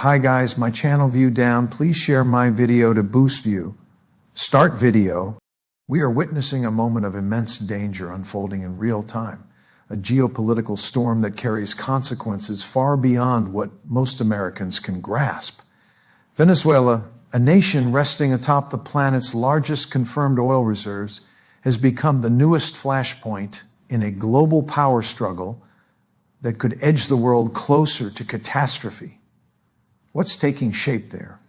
Hi guys, my channel view down. Please share my video to boost view. Start video. We are witnessing a moment of immense danger unfolding in real time. A geopolitical storm that carries consequences far beyond what most Americans can grasp. Venezuela, a nation resting atop the planet's largest confirmed oil reserves, has become the newest flashpoint in a global power struggle that could edge the world closer to catastrophe. What's taking shape there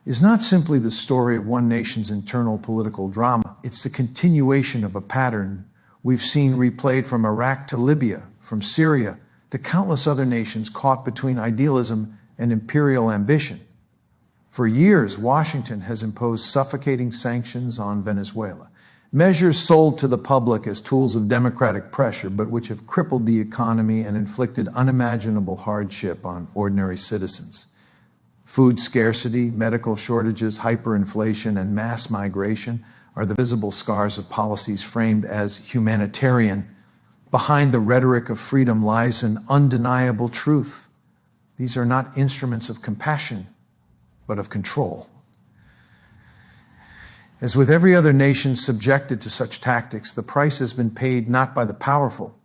is not simply the story of one nation's internal political drama. It's the continuation of a pattern we've seen replayed from Iraq to Libya, from Syria to countless other nations caught between idealism and imperial ambition. For years, Washington has imposed suffocating sanctions on Venezuela, measures sold to the public as tools of democratic pressure, but which have crippled the economy and inflicted unimaginable hardship on ordinary citizens. Food scarcity, medical shortages, hyperinflation, and mass migration are the visible scars of policies framed as humanitarian. Behind the rhetoric of freedom lies an undeniable truth. These are not instruments of compassion, but of control. As with every other nation subjected to such tactics, the price has been paid not by the powerful,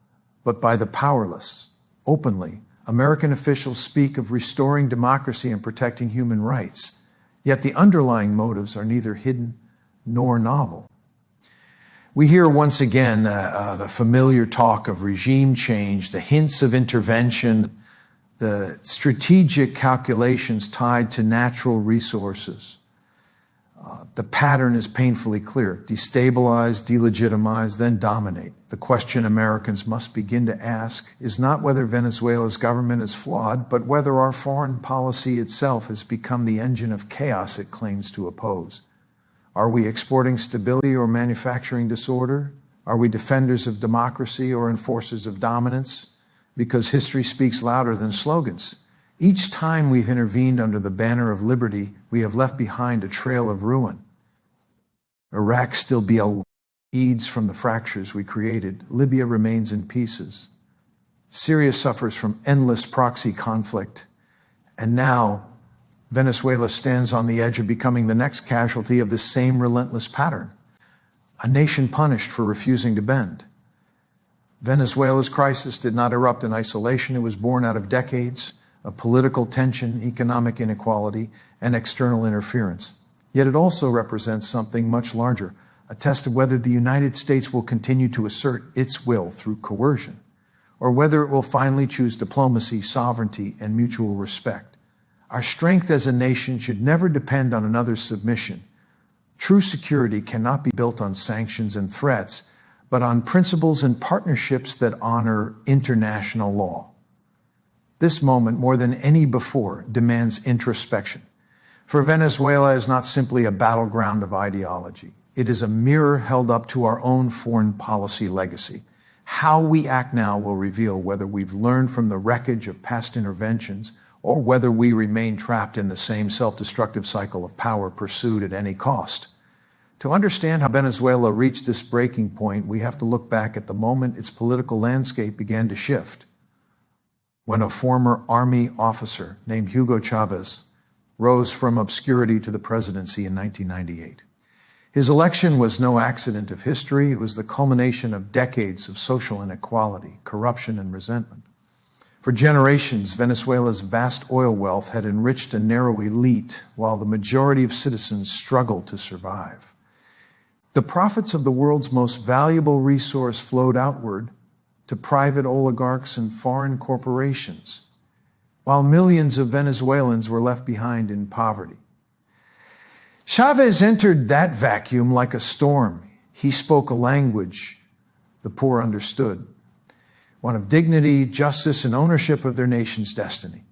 but by the powerless. Openly, American officials speak of restoring democracy and protecting human rights, yet the underlying motives are neither hidden nor novel. We hear once again the familiar talk of regime change, the hints of intervention, the strategic calculations tied to natural resources. The pattern is painfully clear: destabilize, delegitimize, then dominate. The question Americans must begin to ask is not whether Venezuela's government is flawed, but whether our foreign policy itself has become the engine of chaos it claims to oppose. Are we exporting stability or manufacturing disorder? Are we defenders of democracy or enforcers of dominance? Because history speaks louder than slogans. Each time we've intervened under the banner of liberty, we have left behind a trail of ruin. Iraq still bleeds from the fractures we created. Libya remains in pieces. Syria suffers from endless proxy conflict. And now, Venezuela stands on the edge of becoming the next casualty of this same relentless pattern. A nation punished for refusing to bend. Venezuela's crisis did not erupt in isolation. It was born out of decades of political tension, economic inequality, and external interference. Yet it also represents something much larger, a test of whether the United States will continue to assert its will through coercion, or whether it will finally choose diplomacy, sovereignty, and mutual respect. Our strength as a nation should never depend on another's submission. True security cannot be built on sanctions and threats, but on principles and partnerships that honor international law. This moment, more than any before, demands introspection. For Venezuela is not simply a battleground of ideology. It is a mirror held up to our own foreign policy legacy. How we act now will reveal whether we've learned from the wreckage of past interventions or whether we remain trapped in the same self-destructive cycle of power pursued at any cost. To understand how Venezuela reached this breaking point, we have to look back at the moment its political landscape began to shift. When a former army officer named Hugo Chavez rose from obscurity to the presidency in 1998. His election was no accident of history. It was the culmination of decades of social inequality, corruption, and resentment. For generations, Venezuela's vast oil wealth had enriched a narrow elite, while the majority of citizens struggled to survive. The profits of the world's most valuable resource flowed outward to private oligarchs and foreign corporations, while millions of Venezuelans were left behind in poverty. Chavez entered that vacuum like a storm. He spoke a language the poor understood, one of dignity, justice, and ownership of their nation's destiny.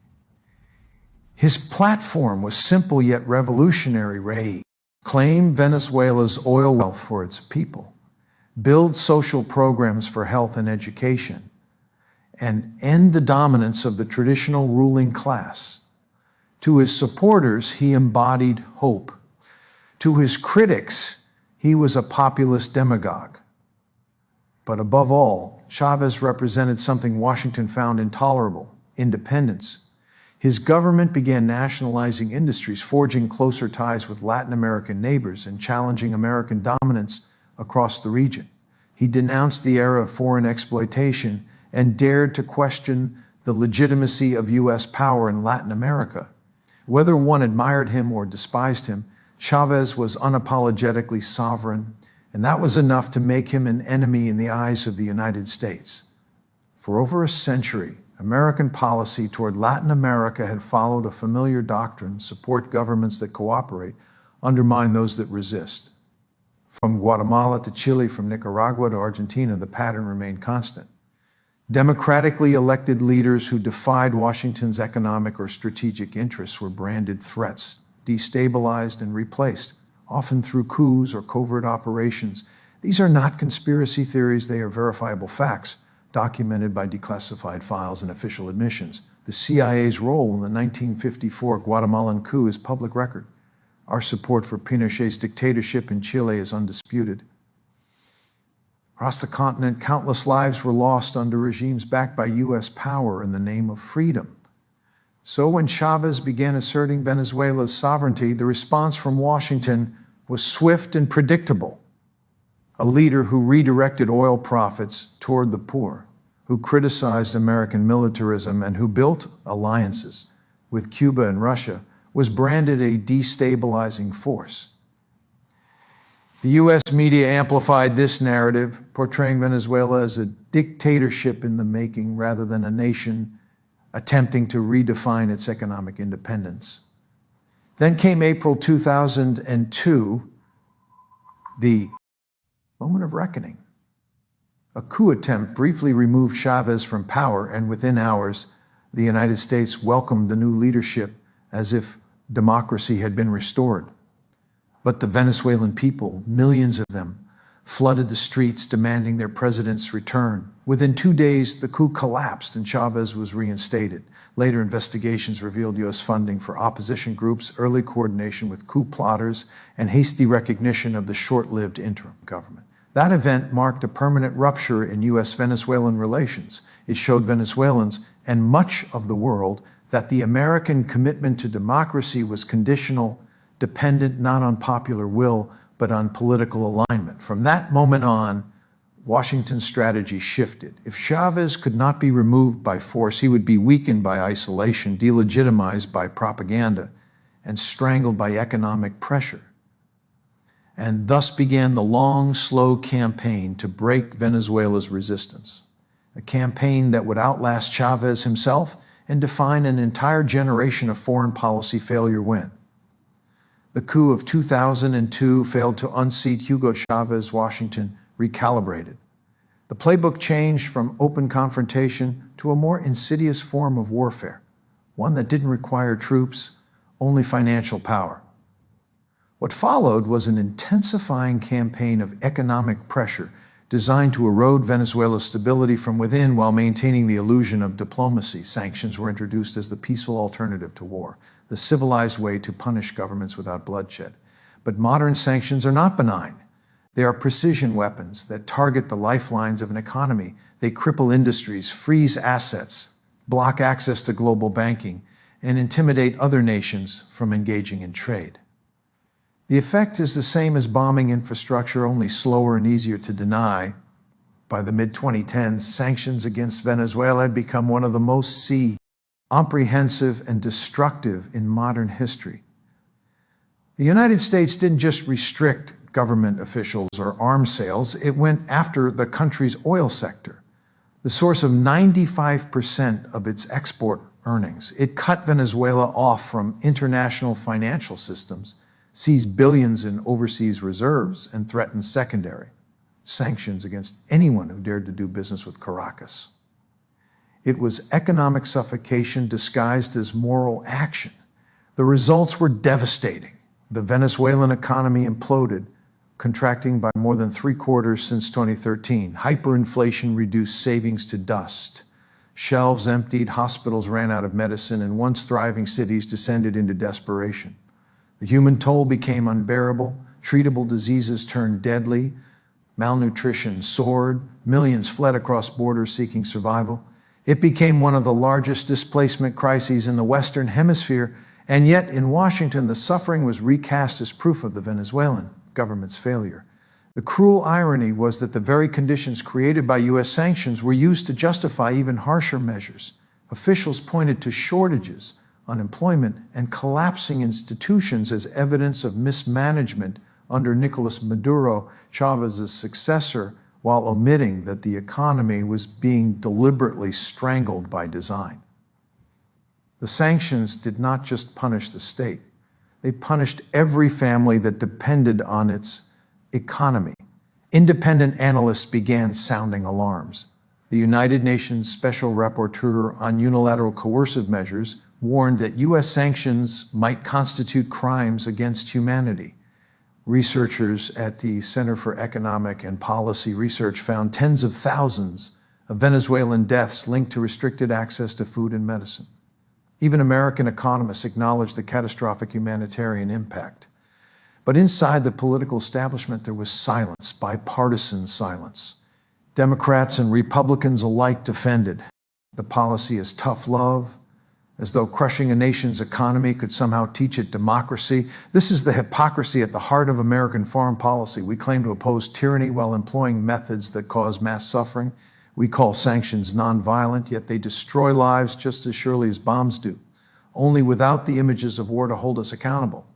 His platform was simple yet revolutionary: claim Venezuela's oil wealth for its people, build social programs for health and education, and end the dominance of the traditional ruling class. To his supporters, he embodied hope. To his critics, he was a populist demagogue. But above all, Chavez represented something Washington found intolerable: independence. His government began nationalizing industries, forging closer ties with Latin American neighbors, and challenging American dominance across the region. He denounced the era of foreign exploitation and dared to question the legitimacy of U.S. power in Latin America. Whether one admired him or despised him, Chavez was unapologetically sovereign, and that was enough to make him an enemy in the eyes of the United States. For over a century, American policy toward Latin America had followed a familiar doctrine: support governments that cooperate, undermine those that resist. From Guatemala to Chile, from Nicaragua to Argentina, the pattern remained constant. Democratically elected leaders who defied Washington's economic or strategic interests were branded threats, destabilized, and replaced, often through coups or covert operations. These are not conspiracy theories, they are verifiable facts, documented by declassified files and official admissions. The CIA's role in the 1954 Guatemalan coup is public record. Our support for Pinochet's dictatorship in Chile is undisputed. Across the continent, countless lives were lost under regimes backed by U.S. power in the name of freedom. So when Chavez began asserting Venezuela's sovereignty, the response from Washington was swift and predictable. A leader who redirected oil profits toward the poor, who criticized American militarism, and who built alliances with Cuba and Russia, was branded a destabilizing force. The U.S. media amplified this narrative, portraying Venezuela as a dictatorship in the making rather than a nation attempting to redefine its economic independence. Then came April 2002, the moment of reckoning. A coup attempt briefly removed Chavez from power, and within hours, the United States welcomed the new leadership as if democracy had been restored. But the Venezuelan people, millions of them, flooded the streets demanding their president's return. Within 2 days, the coup collapsed and Chavez was reinstated. Later investigations revealed U.S. funding for opposition groups, early coordination with coup plotters, and hasty recognition of the short-lived interim government. That event marked a permanent rupture in U.S.-Venezuelan relations. It showed Venezuelans and much of the world that the American commitment to democracy was conditional, dependent not on popular will, but on political alignment. From that moment on, Washington's strategy shifted. If Chavez could not be removed by force, he would be weakened by isolation, delegitimized by propaganda, and strangled by economic pressure. And thus began the long, slow campaign to break Venezuela's resistance, a campaign that would outlast Chavez himself and define an entire generation of foreign policy failure when. The coup of 2002 failed to unseat Hugo Chavez. Washington recalibrated. The playbook changed from open confrontation to a more insidious form of warfare, one that didn't require troops, only financial power. What followed was an intensifying campaign of economic pressure designed to erode Venezuela's stability from within while maintaining the illusion of diplomacy. Sanctions were introduced as the peaceful alternative to war, the civilized way to punish governments without bloodshed. But modern sanctions are not benign. They are precision weapons that target the lifelines of an economy. They cripple industries, freeze assets, block access to global banking, and intimidate other nations from engaging in trade. The effect is the same as bombing infrastructure, only slower and easier to deny. By the mid-2010s, sanctions against Venezuela had become one of the most comprehensive and destructive in modern history. The United States didn't just restrict government officials or arms sales, it went after the country's oil sector, the source of 95% of its export earnings. It cut Venezuela off from international financial systems, seized billions in overseas reserves, and threatened secondary sanctions against anyone who dared to do business with Caracas. It was economic suffocation disguised as moral action. The results were devastating. The Venezuelan economy imploded, contracting by more than 3/4 since 2013. Hyperinflation reduced savings to dust. Shelves emptied, hospitals ran out of medicine, and once thriving cities descended into desperation. The human toll became unbearable. Treatable diseases turned deadly. Malnutrition soared. Millions fled across borders seeking survival. It became one of the largest displacement crises in the Western Hemisphere, and yet in Washington, the suffering was recast as proof of the Venezuelan government's failure. The cruel irony was that the very conditions created by U.S. sanctions were used to justify even harsher measures. Officials pointed to shortages, unemployment, and collapsing institutions as evidence of mismanagement under Nicolas Maduro, Chavez's successor, while omitting that the economy was being deliberately strangled by design. The sanctions did not just punish the state. They punished every family that depended on its economy. Independent analysts began sounding alarms. The United Nations Special Rapporteur on Unilateral Coercive Measures warned that U.S. sanctions might constitute crimes against humanity. Researchers at the Center for Economic and Policy Research found tens of thousands of Venezuelan deaths linked to restricted access to food and medicine. Even American economists acknowledged the catastrophic humanitarian impact. But inside the political establishment, there was silence, bipartisan silence. Democrats and Republicans alike defended the policy as tough love, as though crushing a nation's economy could somehow teach it democracy. This is the hypocrisy at the heart of American foreign policy. We claim to oppose tyranny while employing methods that cause mass suffering. We call sanctions nonviolent, yet they destroy lives just as surely as bombs do, only without the images of war to hold us accountable.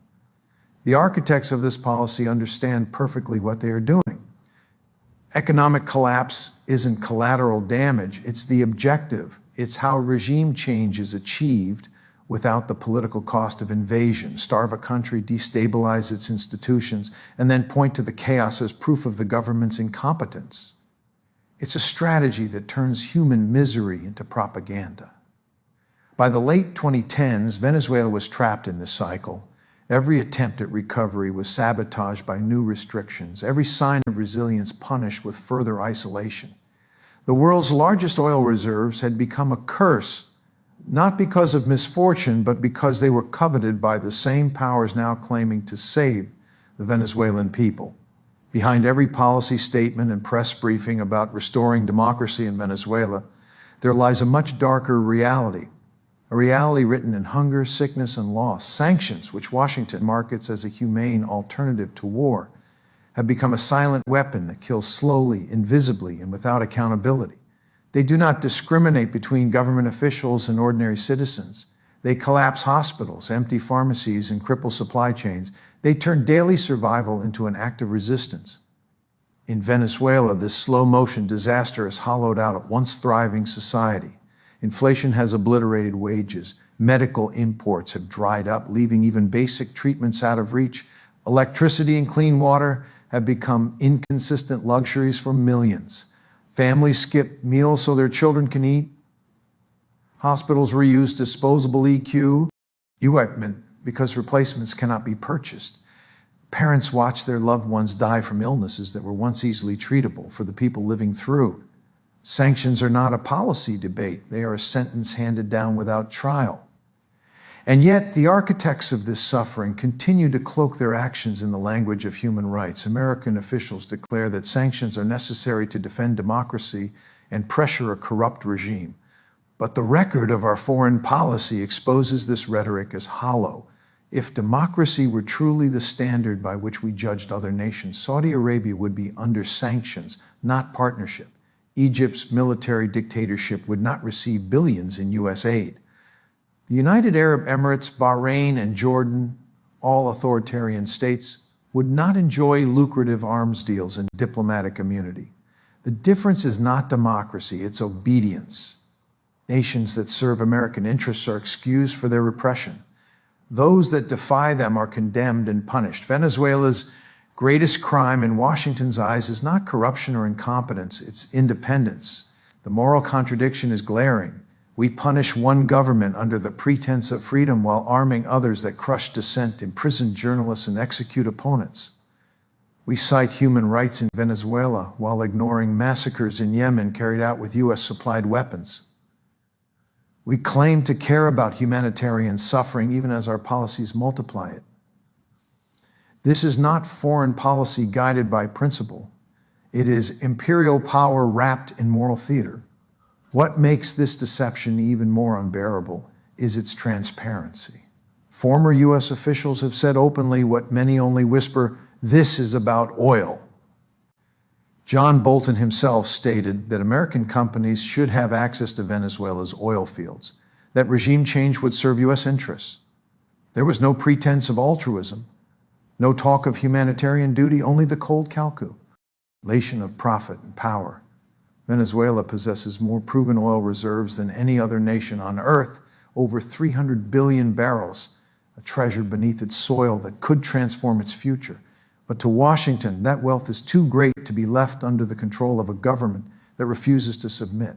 The architects of this policy understand perfectly what they are doing. Economic collapse isn't collateral damage, it's the objective. It's how regime change is achieved without the political cost of invasion. Starve a country, destabilize its institutions, and then point to the chaos as proof of the government's incompetence. It's a strategy that turns human misery into propaganda. By the late 2010s, Venezuela was trapped in this cycle. Every attempt at recovery was sabotaged by new restrictions, every sign of resilience punished with further isolation. The world's largest oil reserves had become a curse, not because of misfortune, but because they were coveted by the same powers now claiming to save the Venezuelan people. Behind every policy statement and press briefing about restoring democracy in Venezuela, there lies a much darker reality, a reality written in hunger, sickness, and loss. Sanctions, which Washington markets as a humane alternative to war, have become a silent weapon that kills slowly, invisibly, and without accountability. They do not discriminate between government officials and ordinary citizens. They collapse hospitals, empty pharmacies, and cripple supply chains. They turn daily survival into an act of resistance. In Venezuela, this slow-motion disaster has hollowed out a once thriving society. Inflation has obliterated wages. Medical imports have dried up, leaving even basic treatments out of reach. Electricity and clean water have become inconsistent luxuries for millions. Families skip meals so their children can eat. Hospitals reuse disposable equipment because replacements cannot be purchased. Parents watch their loved ones die from illnesses that were once easily treatable for the people living through. Sanctions are not a policy debate. They are a sentence handed down without trial. And yet, the architects of this suffering continue to cloak their actions in the language of human rights. American officials declare that sanctions are necessary to defend democracy and pressure a corrupt regime. But the record of our foreign policy exposes this rhetoric as hollow. If democracy were truly the standard by which we judged other nations, Saudi Arabia would be under sanctions, not partnership. Egypt's military dictatorship would not receive billions in U.S. aid. The United Arab Emirates, Bahrain, and Jordan, all authoritarian states, would not enjoy lucrative arms deals and diplomatic immunity. The difference is not democracy, it's obedience. Nations that serve American interests are excused for their repression. Those that defy them are condemned and punished. Venezuela's greatest crime in Washington's eyes is not corruption or incompetence, it's independence. The moral contradiction is glaring. We punish one government under the pretense of freedom while arming others that crush dissent, imprison journalists, and execute opponents. We cite human rights in Venezuela while ignoring massacres in Yemen carried out with U.S.-supplied weapons. We claim to care about humanitarian suffering even as our policies multiply it. This is not foreign policy guided by principle. It is imperial power wrapped in moral theater. What makes this deception even more unbearable is its transparency. Former U.S. officials have said openly what many only whisper, "This is about oil." John Bolton himself stated that American companies should have access to Venezuela's oil fields, that regime change would serve U.S. interests. There was no pretense of altruism, no talk of humanitarian duty, only the cold calculation of profit and power. Venezuela possesses more proven oil reserves than any other nation on earth, over 300 billion barrels, a treasure beneath its soil that could transform its future. But to Washington, that wealth is too great to be left under the control of a government that refuses to submit.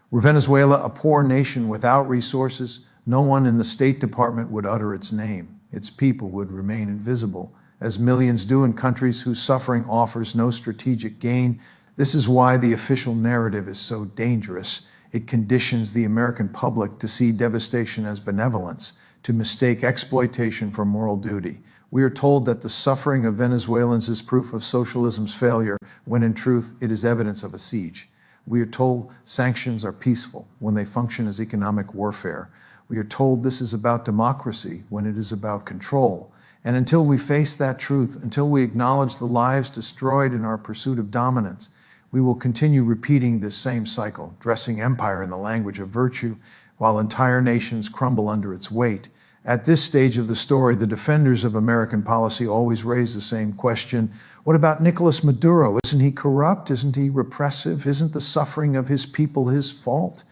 Were Venezuela a poor nation without resources, no one in the State Department would utter its name. Its people would remain invisible, as millions do in countries whose suffering offers no strategic gain. This is why the official narrative is so dangerous. It conditions the American public to see devastation as benevolence, to mistake exploitation for moral duty. We are told that the suffering of Venezuelans is proof of socialism's failure, when in truth it is evidence of a siege. We are told sanctions are peaceful when they function as economic warfare. We are told this is about democracy when it is about control. And until we face that truth, until we acknowledge the lives destroyed in our pursuit of dominance, we will continue repeating this same cycle, dressing empire in the language of virtue, while entire nations crumble under its weight. At this stage of the story, the defenders of American policy always raise the same question. What about Nicolas Maduro? Isn't he corrupt? Isn't he repressive? Isn't the suffering of his people his fault?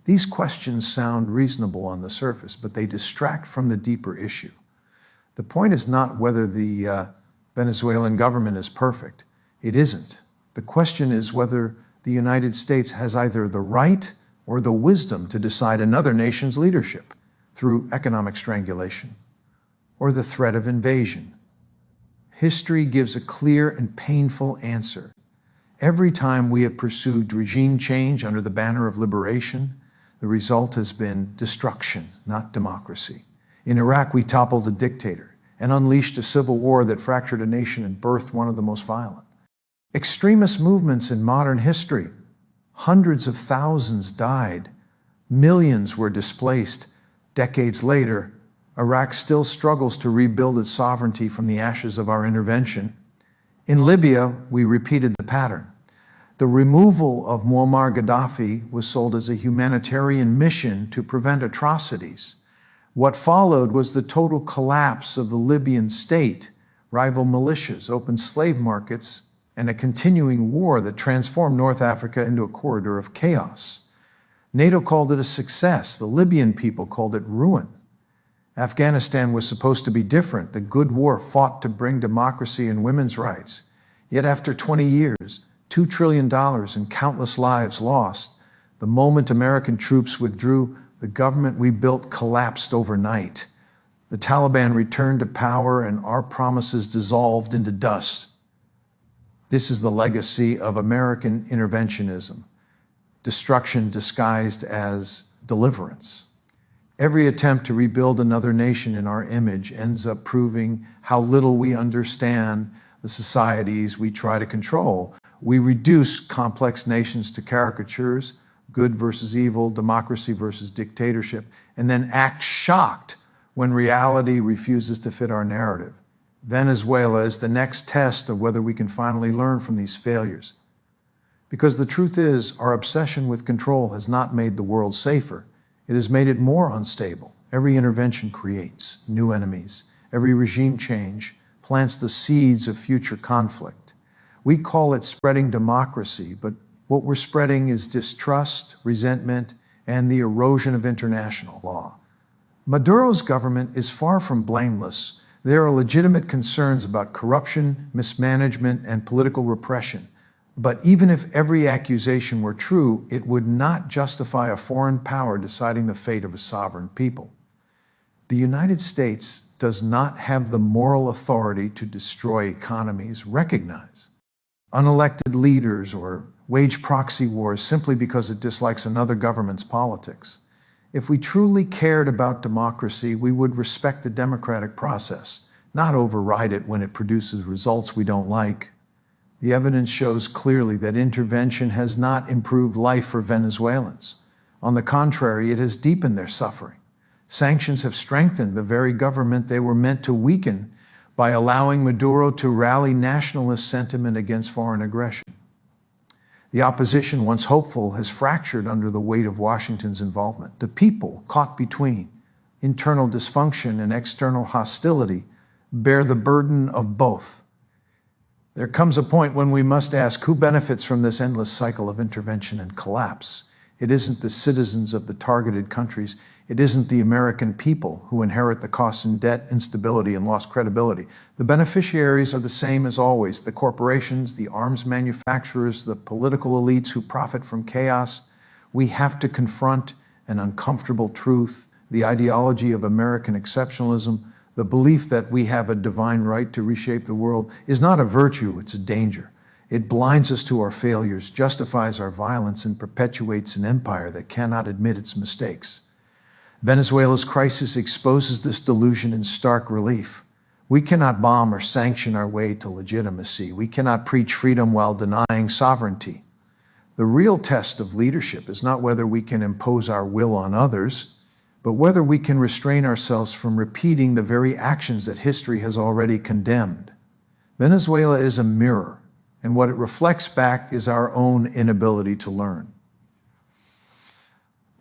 These questions sound reasonable on the surface, but they distract from the deeper issue. The point is not whether the Venezuelan government is perfect. It isn't. The question is whether the United States has either the right or the wisdom to decide another nation's leadership through economic strangulation or the threat of invasion. History gives a clear and painful answer. Every time we have pursued regime change under the banner of liberation, the result has been destruction, not democracy. In Iraq, we toppled a dictator and unleashed a civil war that fractured a nation and birthed one of the most violent. Extremist movements in modern history. Hundreds of thousands died. Millions were displaced. Decades later, Iraq still struggles to rebuild its sovereignty from the ashes of our intervention. In Libya, we repeated the pattern. The removal of Muammar Gaddafi was sold as a humanitarian mission to prevent atrocities. What followed was the total collapse of the Libyan state, rival militias, open slave markets, and a continuing war that transformed North Africa into a corridor of chaos. NATO called it a success. The Libyan people called it ruin. Afghanistan was supposed to be different. The good war fought to bring democracy and women's rights. Yet after 20 years, $2 trillion and countless lives lost, the moment American troops withdrew, the government we built collapsed overnight. The Taliban returned to power and our promises dissolved into dust. This is the legacy of American interventionism, destruction disguised as deliverance. Every attempt to rebuild another nation in our image ends up proving how little we understand the societies we try to control. We reduce complex nations to caricatures, good versus evil, democracy versus dictatorship, and then act shocked when reality refuses to fit our narrative. Venezuela is the next test of whether we can finally learn from these failures. Because the truth is, our obsession with control has not made the world safer. It has made it more unstable. Every intervention creates new enemies. Every regime change plants the seeds of future conflict. We call it spreading democracy, but what we're spreading is distrust, resentment, and the erosion of international law. Maduro's government is far from blameless. There are legitimate concerns about corruption, mismanagement, and political repression. But even if every accusation were true, it would not justify a foreign power deciding the fate of a sovereign people. The United States does not have the moral authority to destroy economies, recognize unelected leaders or wage proxy wars simply because it dislikes another government's politics. If we truly cared about democracy, we would respect the democratic process, not override it when it produces results we don't like. The evidence shows clearly that intervention has not improved life for Venezuelans. On the contrary, it has deepened their suffering. Sanctions have strengthened the very government they were meant to weaken by allowing Maduro to rally nationalist sentiment against foreign aggression. The opposition, once hopeful, has fractured under the weight of Washington's involvement. The people, caught between internal dysfunction and external hostility, bear the burden of both. There comes a point when we must ask who benefits from this endless cycle of intervention and collapse. It isn't the citizens of the targeted countries. It isn't the American people who inherit the costs in debt, instability, and lost credibility. The beneficiaries are the same as always: the corporations, the arms manufacturers, the political elites who profit from chaos. We have to confront an uncomfortable truth: the ideology of American exceptionalism, the belief that we have a divine right to reshape the world, is not a virtue, it's a danger. It blinds us to our failures, justifies our violence, and perpetuates an empire that cannot admit its mistakes. Venezuela's crisis exposes this delusion in stark relief. We cannot bomb or sanction our way to legitimacy. We cannot preach freedom while denying sovereignty. The real test of leadership is not whether we can impose our will on others, but whether we can restrain ourselves from repeating the very actions that history has already condemned. Venezuela is a mirror, and what it reflects back is our own inability to learn.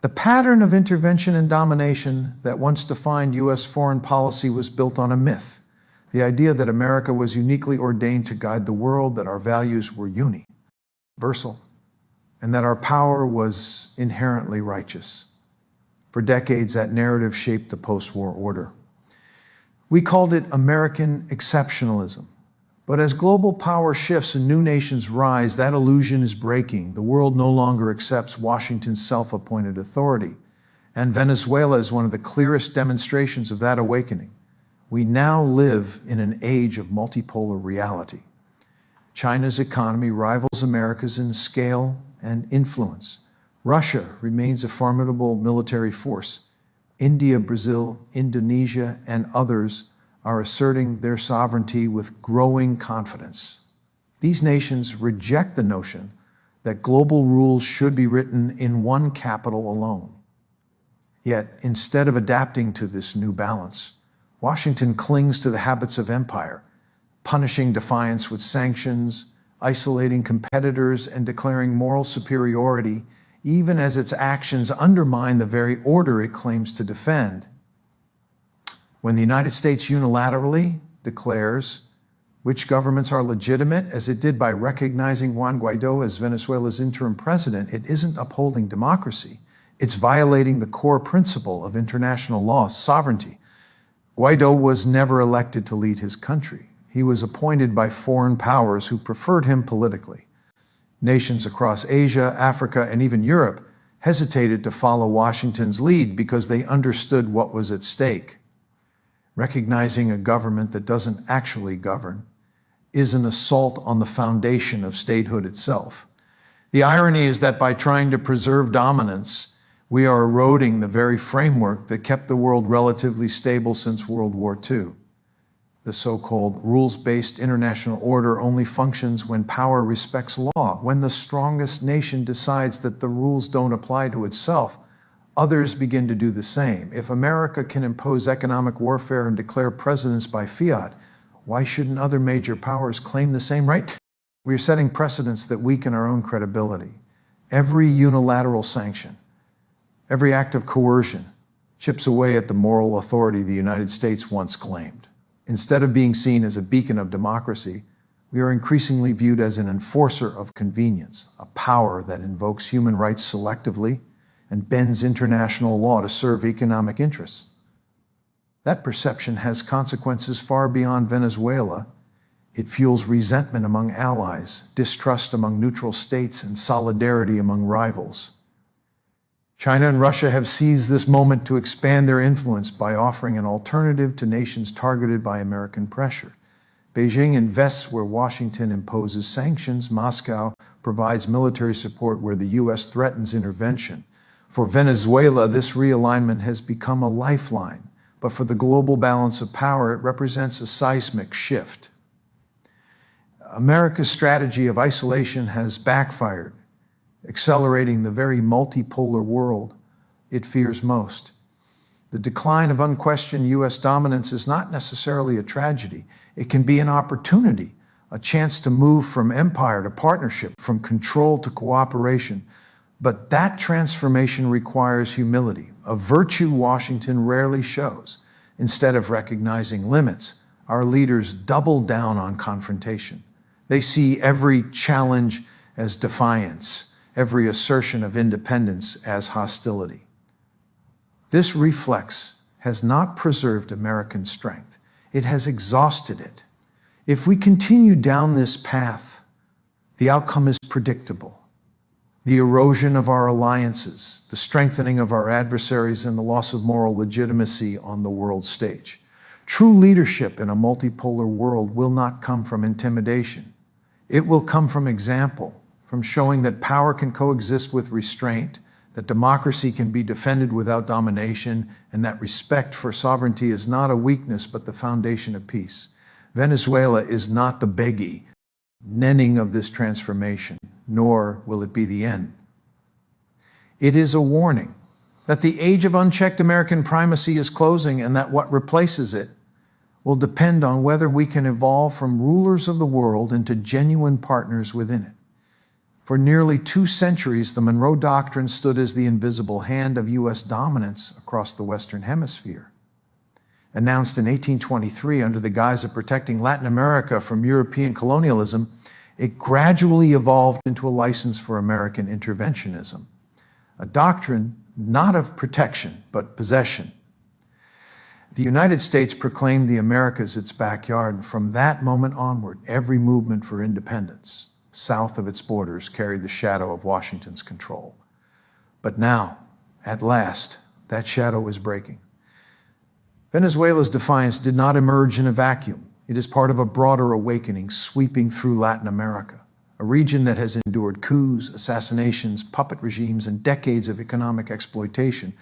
The pattern of intervention and domination that once defined U.S. foreign policy was built on a myth: the idea that America was uniquely ordained to guide the world, that our values were universal, and that our power was inherently righteous. For decades, that narrative shaped the post-war order. We called it American exceptionalism. But as global power shifts and new nations rise, that illusion is breaking. The world no longer accepts Washington's self-appointed authority. And Venezuela is one of the clearest demonstrations of that awakening. We now live in an age of multipolar reality. China's economy rivals America's in scale and influence. Russia remains a formidable military force. India, Brazil, Indonesia, and others are asserting their sovereignty with growing confidence. These nations reject the notion that global rules should be written in one capital alone. Yet, instead of adapting to this new balance, Washington clings to the habits of empire, punishing defiance with sanctions, isolating competitors, and declaring moral superiority, even as its actions undermine the very order it claims to defend. When the United States unilaterally declares which governments are legitimate, as it did by recognizing Juan Guaido as Venezuela's interim president, it isn't upholding democracy. It's violating the core principle of international law, sovereignty. Guaido was never elected to lead his country. He was appointed by foreign powers who preferred him politically. Nations across Asia, Africa, and even Europe hesitated to follow Washington's lead because they understood what was at stake. Recognizing a government that doesn't actually govern is an assault on the foundation of statehood itself. The irony is that by trying to preserve dominance, we are eroding the very framework that kept the world relatively stable since World War II. The so-called rules-based international order only functions when power respects law. When the strongest nation decides that the rules don't apply to itself, others begin to do the same. If America can impose economic warfare and declare presidents by fiat, why shouldn't other major powers claim the same right? We are setting precedents that weaken our own credibility. Every unilateral sanction, every act of coercion, chips away at the moral authority the United States once claimed. Instead of being seen as a beacon of democracy, we are increasingly viewed as an enforcer of convenience, a power that invokes human rights selectively and bends international law to serve economic interests. That perception has consequences far beyond Venezuela. It fuels resentment among allies, distrust among neutral states, and solidarity among rivals. China and Russia have seized this moment to expand their influence by offering an alternative to nations targeted by American pressure. Beijing invests where Washington imposes sanctions. Moscow provides military support where the U.S. threatens intervention. For Venezuela, this realignment has become a lifeline, but for the global balance of power, it represents a seismic shift. America's strategy of isolation has backfired, accelerating the very multipolar world it fears most. The decline of unquestioned U.S. dominance is not necessarily a tragedy. It can be an opportunity, a chance to move from empire to partnership, from control to cooperation. But that transformation requires humility, a virtue Washington rarely shows. Instead of recognizing limits, our leaders double down on confrontation. They see every challenge as defiance, every assertion of independence as hostility. This reflex has not preserved American strength. It has exhausted it. If we continue down this path, the outcome is predictable. The erosion of our alliances, the strengthening of our adversaries, and the loss of moral legitimacy on the world stage. True leadership in a multipolar world will not come from intimidation. It will come from example, from showing that power can coexist with restraint, that democracy can be defended without domination, and that respect for sovereignty is not a weakness but the foundation of peace. Venezuela is not the beginning of this transformation, nor will it be the end. It is a warning that the age of unchecked American primacy is closing, and that what replaces it will depend on whether we can evolve from rulers of the world into genuine partners within it. For nearly 2 centuries, the Monroe Doctrine stood as the invisible hand of U.S. dominance across the Western Hemisphere. Announced in 1823 under the guise of protecting Latin America from European colonialism, it gradually evolved into a license for American interventionism, a doctrine not of protection, but possession. The United States proclaimed the Americas its backyard, and from that moment onward, every movement for independence south of its borders carried the shadow of Washington's control. But now, at last, that shadow is breaking. Venezuela's defiance did not emerge in a vacuum. It is part of a broader awakening sweeping through Latin America, a region that has endured coups, assassinations, puppet regimes, and decades of economic exploitation,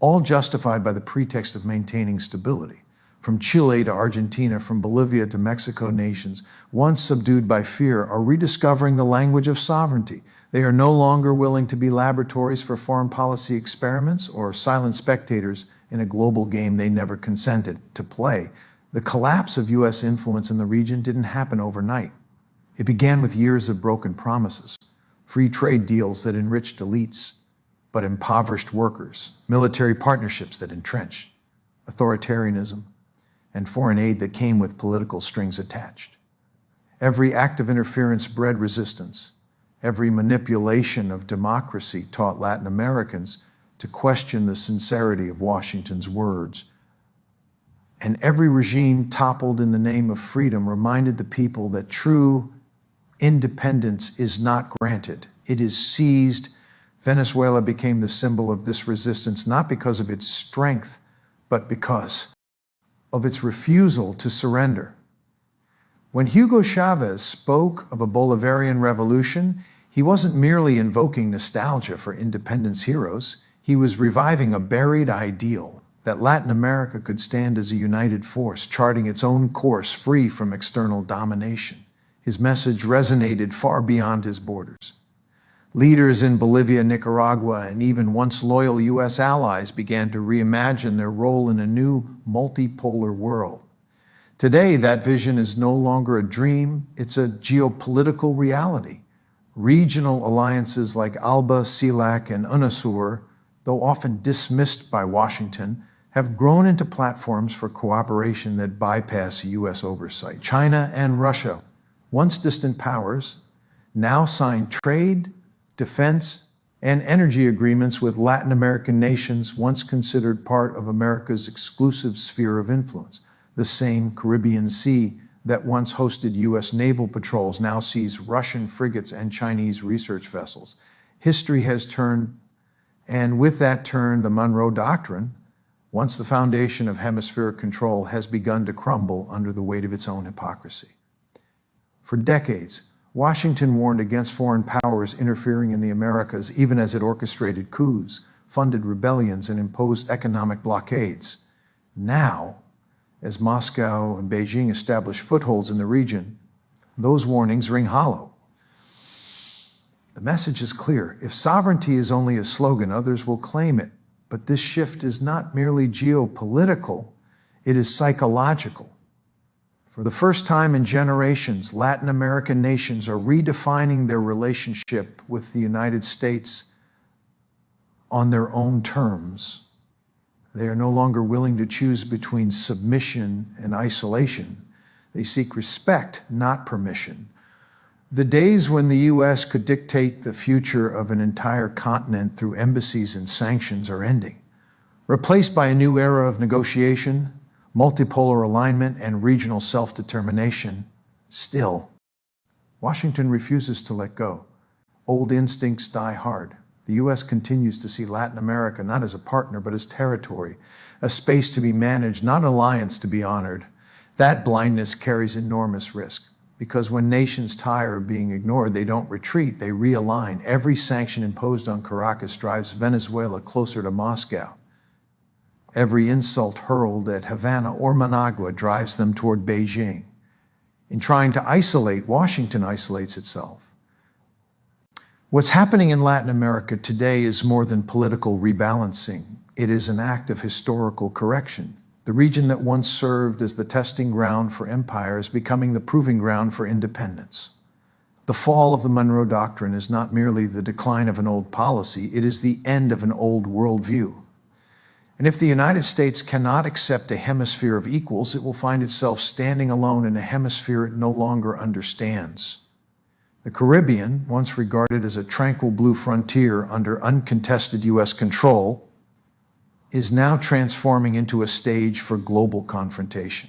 all justified by the pretext of maintaining stability. From Chile to Argentina, from Bolivia to Mexico, nations, once subdued by fear, are rediscovering the language of sovereignty. They are no longer willing to be laboratories for foreign policy experiments or silent spectators in a global game they never consented to play. The collapse of U.S. influence in the region didn't happen overnight. It began with years of broken promises, free trade deals that enriched elites but impoverished workers, military partnerships that entrenched, authoritarianism, and foreign aid that came with political strings attached. Every act of interference bred resistance. Every manipulation of democracy taught Latin Americans to question the sincerity of Washington's words. And every regime toppled in the name of freedom reminded the people that true independence is not granted. It is seized. Venezuela became the symbol of this resistance, not because of its strength, but because of its refusal to surrender. When Hugo Chavez spoke of a Bolivarian revolution, he wasn't merely invoking nostalgia for independence heroes. He was reviving a buried ideal that Latin America could stand as a united force, charting its own course free from external domination. His message resonated far beyond his borders. Leaders in Bolivia, Nicaragua, and even once loyal U.S. allies began to reimagine their role in a new multipolar world. Today, that vision is no longer a dream, it's a geopolitical reality. Regional alliances like ALBA, CELAC, and UNASUR, though often dismissed by Washington, have grown into platforms for cooperation that bypass U.S. oversight. China and Russia, once distant powers, now sign trade, defense, and energy agreements with Latin American nations once considered part of America's exclusive sphere of influence. The same Caribbean Sea that once hosted U.S. naval patrols now sees Russian frigates and Chinese research vessels. History has turned, and with that turn, the Monroe Doctrine, once the foundation of hemispheric control, has begun to crumble under the weight of its own hypocrisy. For decades, Washington warned against foreign powers interfering in the Americas, even as it orchestrated coups, funded rebellions, and imposed economic blockades. Now, as Moscow and Beijing establish footholds in the region, Those warnings ring hollow. The message is clear. If sovereignty is only a slogan, others will claim it. But this shift is not merely geopolitical, it is psychological. For the first time in generations, Latin American nations are redefining their relationship with the United States on their own terms. They are no longer willing to choose between submission and isolation. They seek respect, not permission. The days when the U.S. could dictate the future of an entire continent through embassies and sanctions are ending, replaced by a new era of negotiation, multipolar alignment, and regional self-determination. Still, Washington refuses to let go. Old instincts die hard. The U.S. continues to see Latin America not as a partner, but as territory, a space to be managed, not an alliance to be honored. That blindness carries enormous risk, because when nations tire of being ignored, they don't retreat, they realign. Every sanction imposed on Caracas drives Venezuela closer to Moscow. Every insult hurled at Havana or Managua drives them toward Beijing. In trying to isolate, Washington isolates itself. What's happening in Latin America today is more than political rebalancing. It is an act of historical correction. The region that once served as the testing ground for empire is becoming the proving ground for independence. The fall of the Monroe Doctrine is not merely the decline of an old policy, it is the end of an old worldview. And if the United States cannot accept a hemisphere of equals, it will find itself standing alone in a hemisphere it no longer understands. The Caribbean, once regarded as a tranquil blue frontier under uncontested U.S. control, is now transforming into a stage for global confrontation.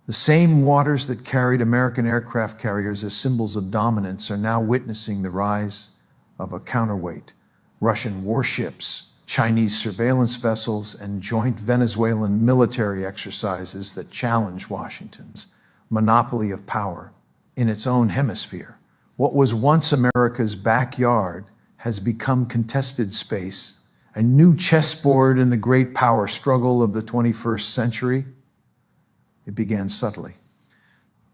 The same waters that carried American aircraft carriers as symbols of dominance are now witnessing the rise of a counterweight. Russian warships, Chinese surveillance vessels, and joint Venezuelan military exercises that challenge Washington's monopoly of power in its own hemisphere. What was once America's backyard has become contested space, a new chessboard in the great power struggle of the 21st century. It began subtly.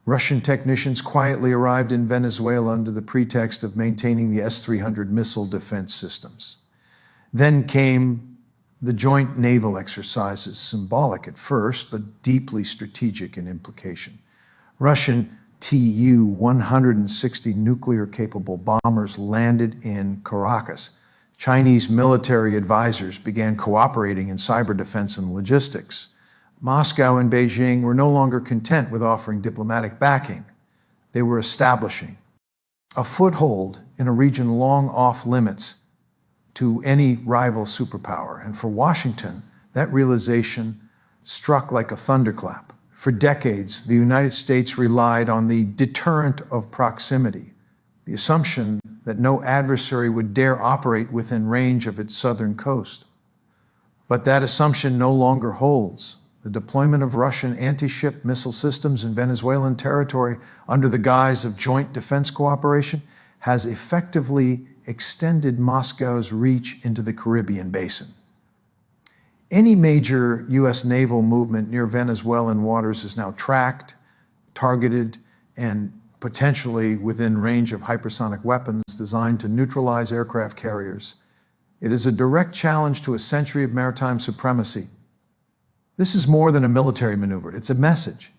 Russian technicians quietly arrived in Venezuela under the pretext of maintaining the S-300 missile defense systems. Then came the joint naval exercises, symbolic at first, but deeply strategic in implication. Russian Tu-160 nuclear-capable bombers landed in Caracas. Chinese military advisors began cooperating in cyber defense and logistics. Moscow and Beijing were no longer content with offering diplomatic backing. They were establishing a foothold in a region long off limits to any rival superpower. And for Washington, that realization struck like a thunderclap. For decades, the United States relied on the deterrent of proximity, the assumption that no adversary would dare operate within range of its southern coast. But that assumption no longer holds. The deployment of Russian anti-ship missile systems in Venezuelan territory under the guise of joint defense cooperation has effectively extended Moscow's reach into the Caribbean basin. Any major U.S. naval movement near Venezuelan waters is now tracked, targeted, and potentially within range of hypersonic weapons designed to neutralize aircraft carriers. It is a direct challenge to a century of maritime supremacy. This is more than a military maneuver, it's a message.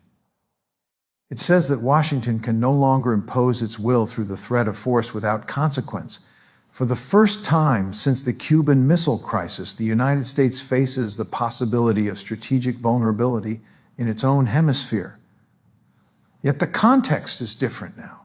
It says that Washington can no longer impose its will through the threat of force without consequence. For the first time since the Cuban Missile Crisis, the United States faces the possibility of strategic vulnerability in its own hemisphere. Yet the context is different now.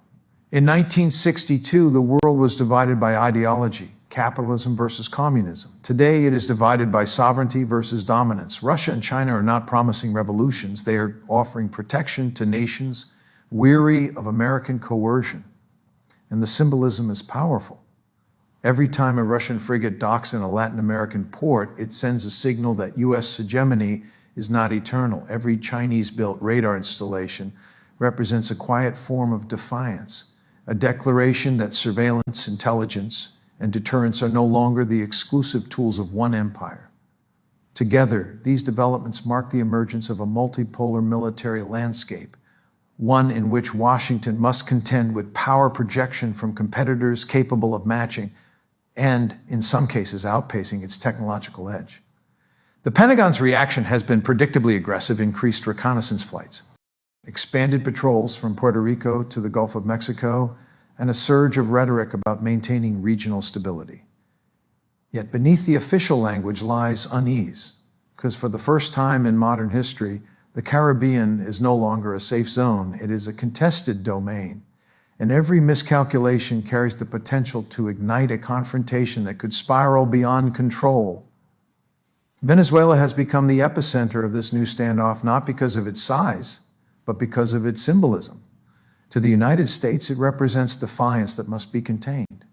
In 1962, the world was divided by ideology, capitalism versus communism. Today, it is divided by sovereignty versus dominance. Russia and China are not promising revolutions. They are offering protection to nations weary of American coercion. And the symbolism is powerful. Every time a Russian frigate docks in a Latin American port, it sends a signal that U.S. hegemony is not eternal. Every Chinese-built radar installation represents a quiet form of defiance, a declaration that surveillance, intelligence, and deterrence are no longer the exclusive tools of one empire. Together, these developments mark the emergence of a multipolar military landscape, one in which Washington must contend with power projection from competitors capable of matching and, in some cases, outpacing its technological edge. The Pentagon's reaction has been predictably aggressive: increased reconnaissance flights, expanded patrols from Puerto Rico to the Gulf of Mexico, and a surge of rhetoric about maintaining regional stability. Yet beneath the official language lies unease, because for the first time in modern history, the Caribbean is no longer a safe zone. It is a contested domain, and every miscalculation carries the potential to ignite a confrontation that could spiral beyond control. Venezuela has become the epicenter of this new standoff, not because of its size, but because of its symbolism. To the United States, it represents defiance that must be contained.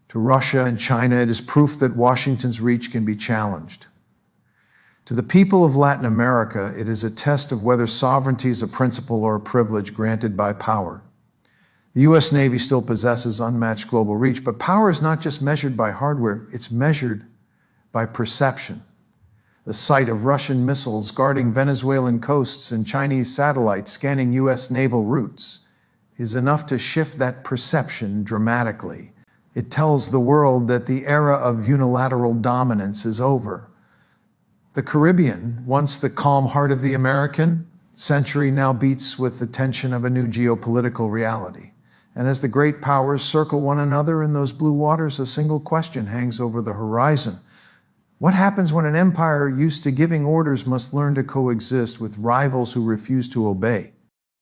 To Russia and China, it is proof that Washington's reach can be challenged. To the people of Latin America, it is a test of whether sovereignty is a principle or a privilege granted by power. The U.S. Navy still possesses unmatched global reach, but power is not just measured by hardware, it's measured by perception. The sight of Russian missiles guarding Venezuelan coasts and Chinese satellites scanning U.S. naval routes is enough to shift that perception dramatically. It tells the world that the era of unilateral dominance is over. The Caribbean, once the calm heart of the American century, now beats with the tension of a new geopolitical reality. And as the great powers circle one another in those blue waters, a single question hangs over the horizon. What happens when an empire used to giving orders must learn to coexist with rivals who refuse to obey?